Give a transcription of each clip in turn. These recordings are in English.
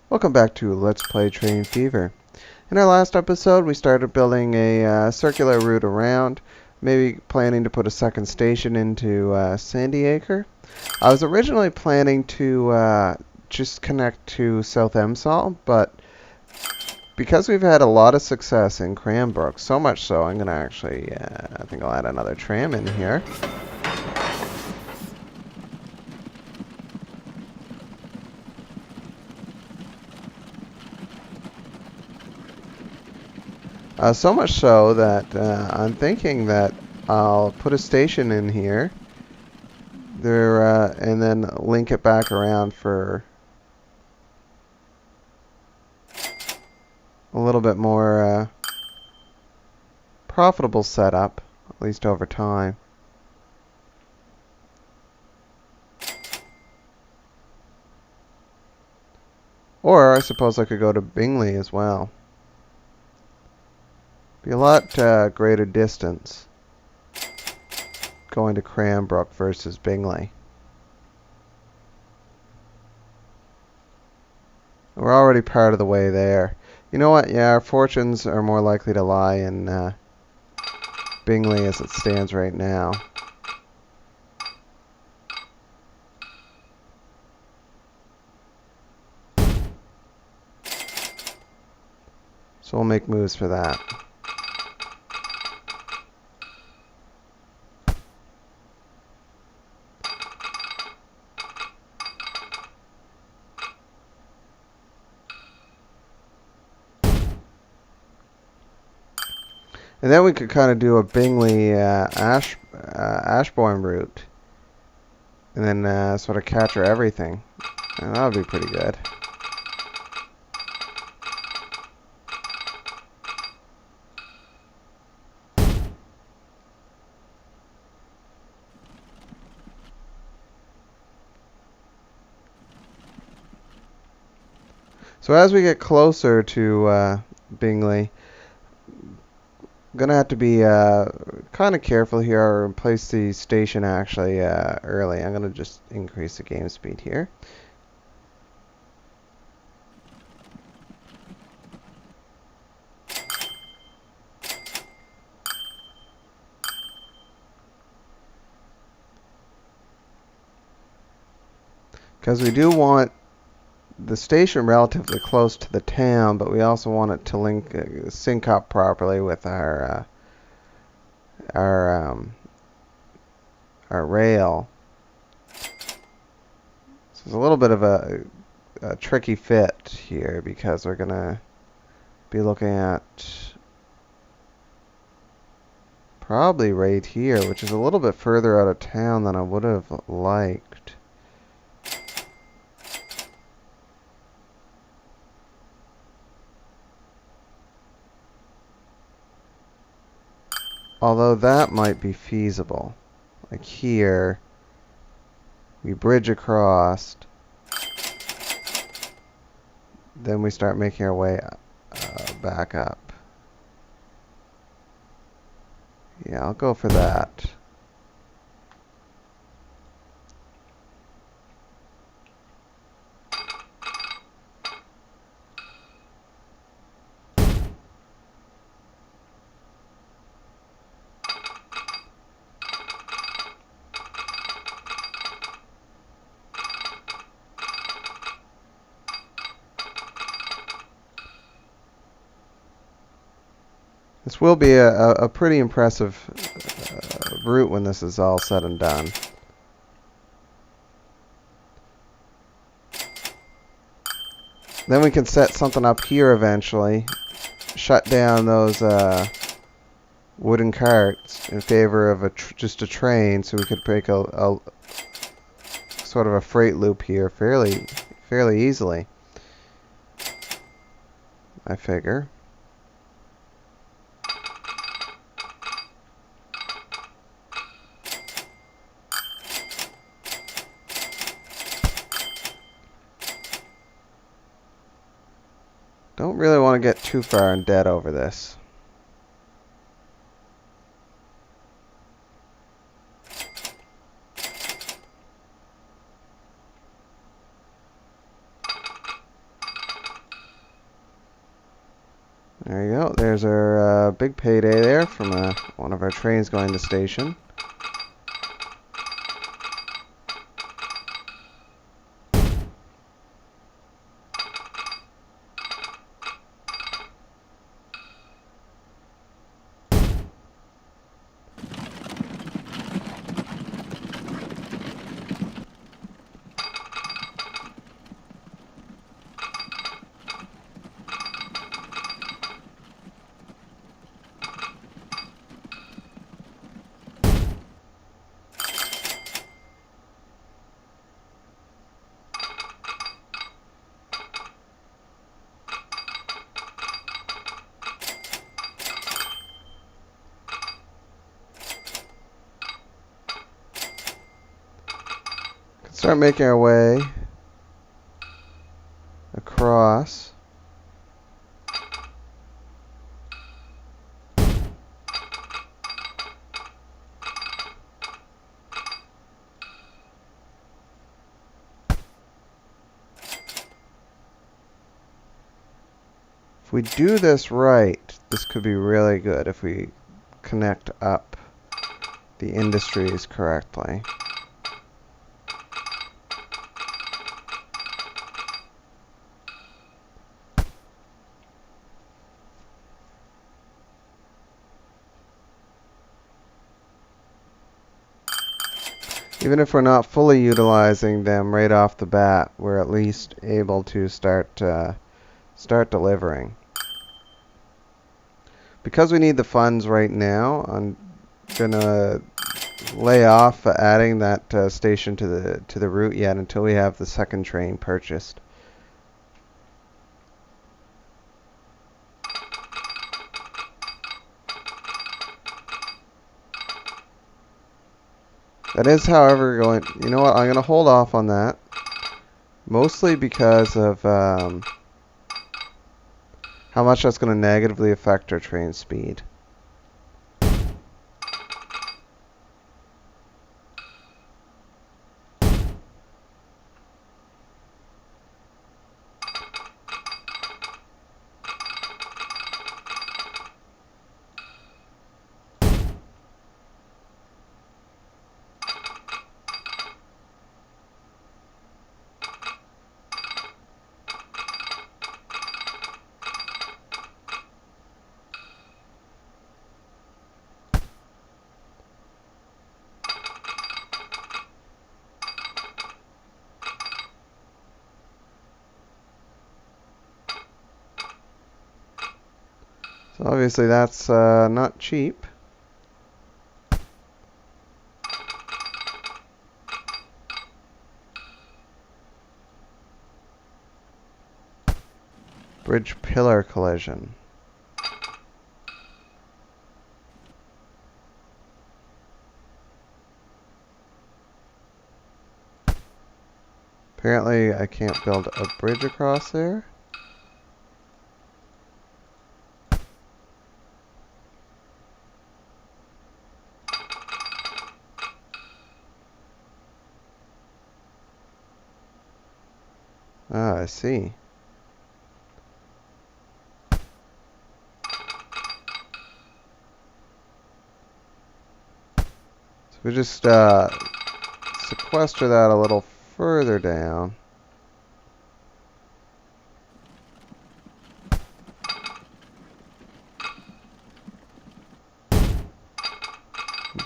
Welcome back to Let's Play Train Fever. In our last episode, we started building a circular route around, maybe planning to put a second station into Sandy Acre. I was originally planning to just connect to South Emsall, but because we've had a lot of success in Cranbrook, so much so, I'm going to actually, I think I'll add another tram in here. So much so that I'm thinking that I'll put a station in here there, and then link it back around for a little bit more profitable setup, at least over time. Or I suppose I could go to Bingley as well. Be a lot greater distance going to Cranbrook versus Bingley. We're already part of the way there. You know what? Yeah, our fortunes are more likely to lie in Bingley as it stands right now. So we'll make moves for that. And then we could kind of do a Bingley Ashbourne route. And then sort of capture everything. And that would be pretty good. So as we get closer to Bingley, I'm going to have to be kind of careful here or place the station actually early. I'm going to just increase the game speed here. Because we do want the station relatively close to the town, but we also want it to sync up properly with our rail. So it's a little bit of a tricky fit here because we're gonna be looking at probably right here, which is a little bit further out of town than I would have liked. Although that might be feasible. Like here, we bridge across, then we start making our way back up. Yeah, I'll go for that. This will be a pretty impressive route when this is all said and done. Then we can set something up here eventually, shut down those wooden carts in favor of just a train, so we could make a sort of a freight loop here fairly easily, I figure. Don't really want to get too far in debt over this. There you go. There's our big payday there from one of our trains going to station. Start making our way across. If we do this right, this could be really good if we connect up the industries correctly. Even if we're not fully utilizing them right off the bat, we're at least able to start delivering. Because we need the funds right now, I'm gonna lay off adding that station to the route yet until we have the second train purchased. That is, however, going. You know what? I'm gonna hold off on that, mostly because of how much that's gonna negatively affect our train speed. So obviously that's not cheap. Bridge pillar collision. Apparently I can't build a bridge across there. Ah, I see. So we just sequester that a little further down.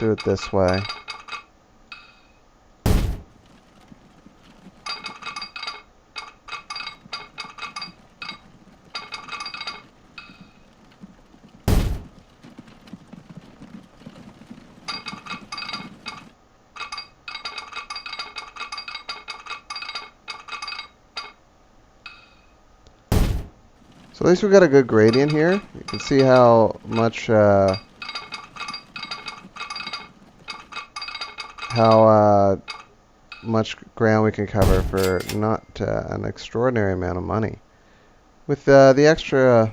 Do it this way. So at least we've got a good gradient here. You can see how much much ground we can cover for not an extraordinary amount of money. With the extra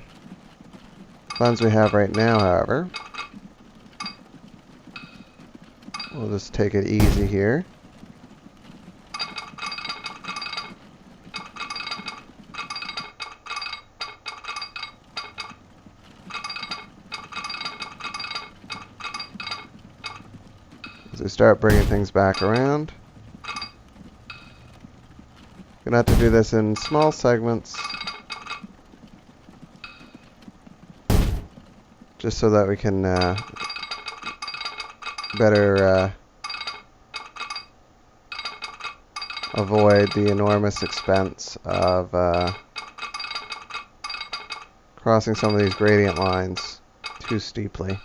funds we have right now, however, we'll just take it easy here. we start bringing things back around. Gonna have to do this in small segments, just so that we can better avoid the enormous expense of crossing some of these gradient lines too steeply.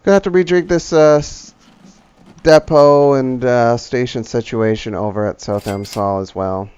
Gonna have to rejig this depot and station situation over at South Emsall as well.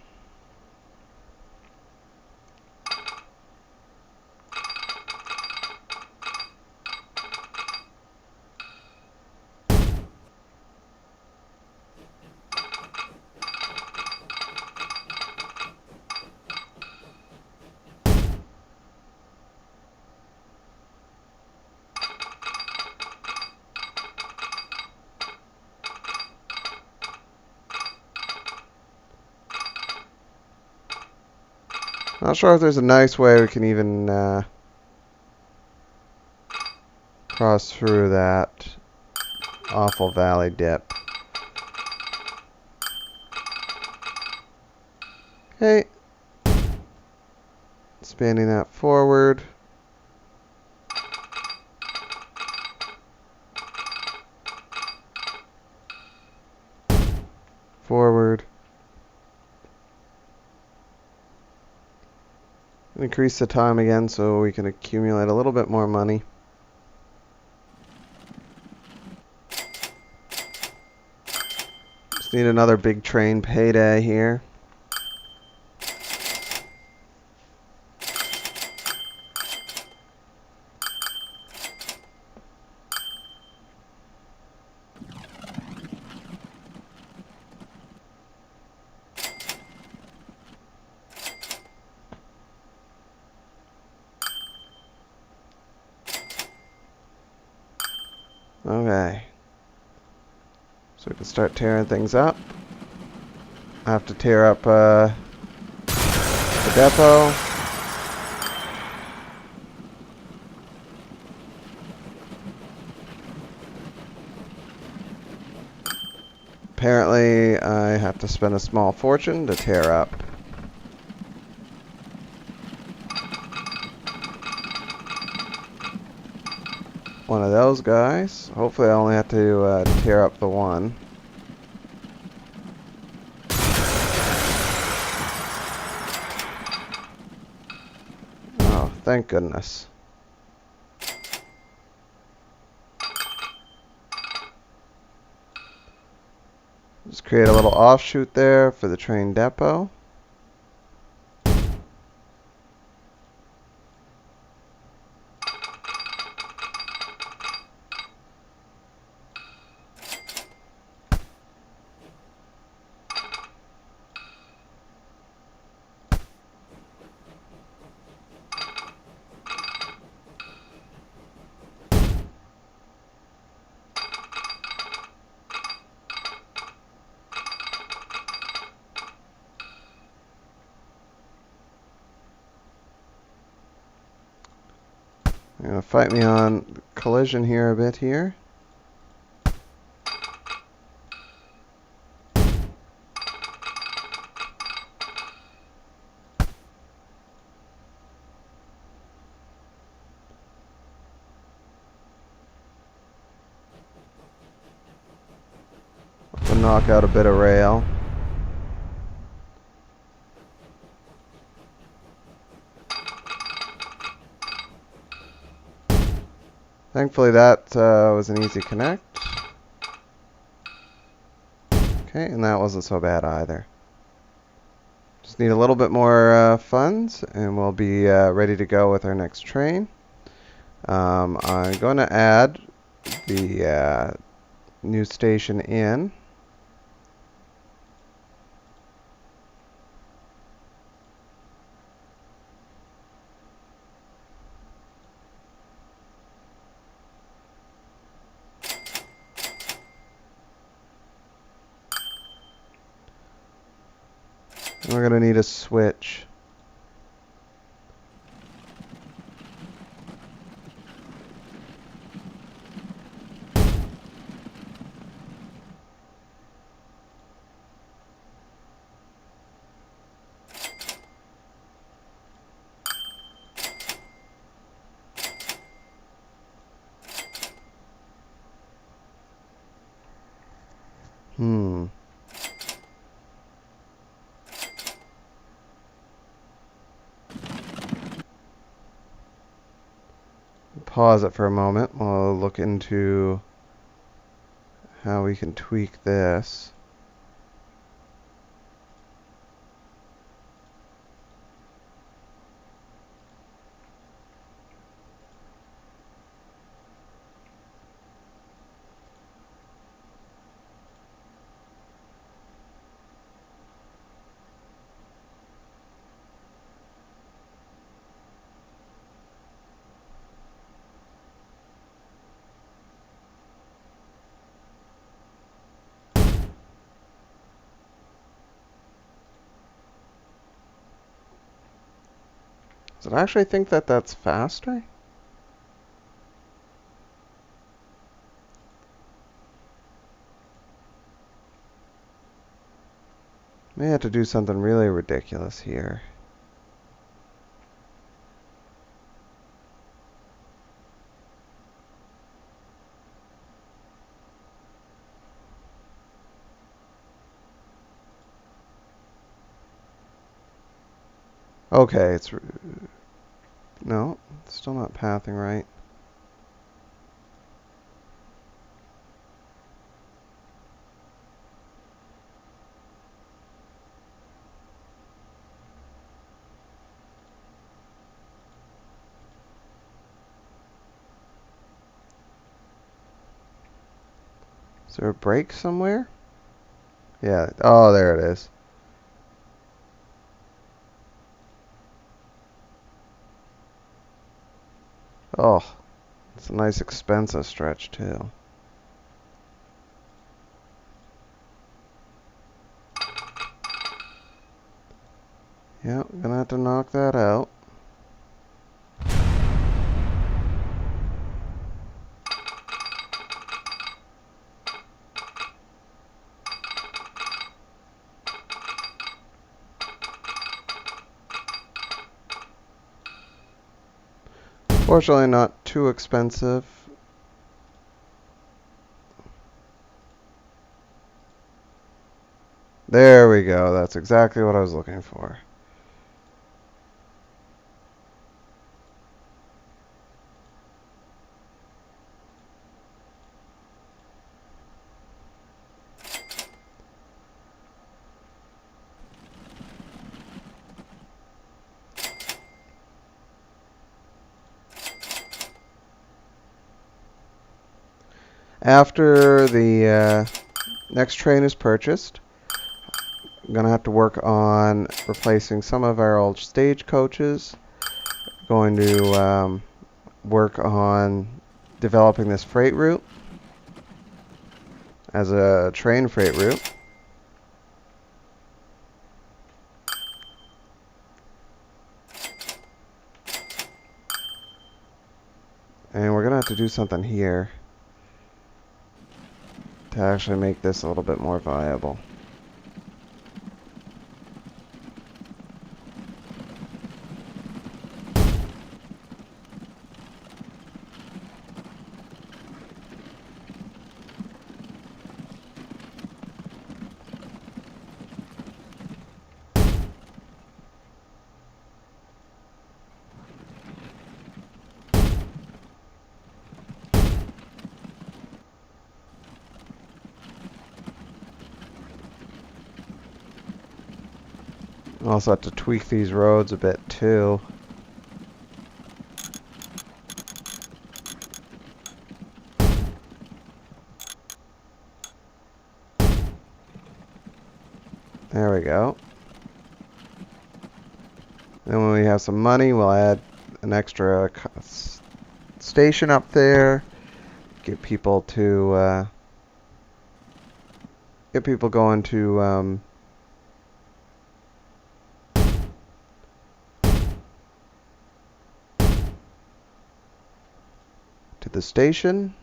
Not sure if there's a nice way we can even cross through that awful valley dip. Okay. Expanding that forward. Forward. Increase the time again so we can accumulate a little bit more money. Just need another big train payday here. Okay. So we can start tearing things up. I have to tear up the depot. Apparently, I have to spend a small fortune to tear up one of those guys. Hopefully I only have to tear up the one. Oh, thank goodness. Just create a little offshoot there for the train depot. You're gonna fight me on collision here a bit here. I'll knock out a bit of rail. Thankfully that was an easy connect. Okay, and that wasn't so bad either. Just need a little bit more funds and we'll be ready to go with our next train. I'm going to add the new station in. We're gonna need a switch. Hmm. Pause it for a moment while I look into how we can tweak this. Does it actually think that that's faster? May have to do something really ridiculous here. Okay, no, it's still not pathing right. Is there a break somewhere? Yeah, oh, there it is. Oh, it's a nice expensive stretch too. Yeah, gonna have to knock that out. Fortunately, not too expensive. There we go. That's exactly what I was looking for. After the next train is purchased, I'm going to have to work on replacing some of our old stagecoaches. Going to work on developing this freight route as a train freight route. And we're going to have to do something here to actually make this a little bit more viable. Also have to tweak these roads a bit too. There we go. Then when we have some money, we'll add an extra station up there. Get people to get people going to to the station.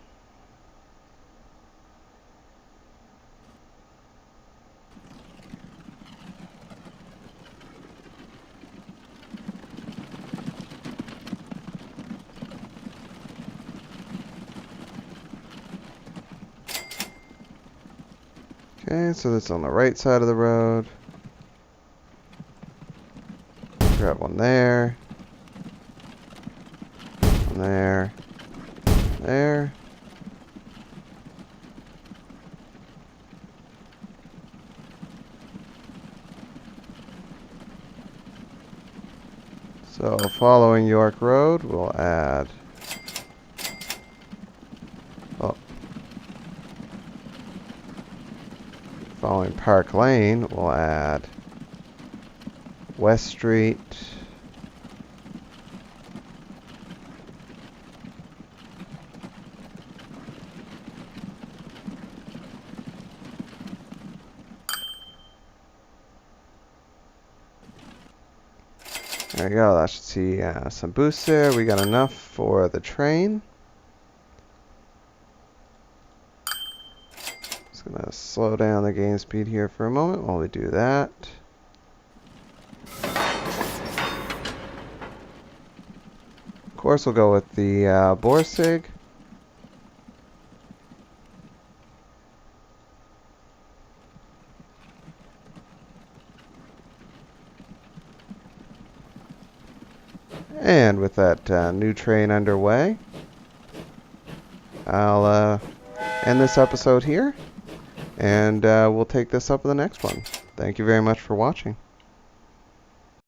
Okay, so that's on the right side of the road. Grab one there. One there. There. So following York Road, we'll add... Oh. Following Park Lane, we'll add West Street. There you go. That should see some boosts there. We got enough for the train. Just gonna slow down the game speed here for a moment while we do that. Of course, we'll go with the Borsig. And with that new train underway, I'll end this episode here, and we'll take this up in the next one. Thank you very much for watching.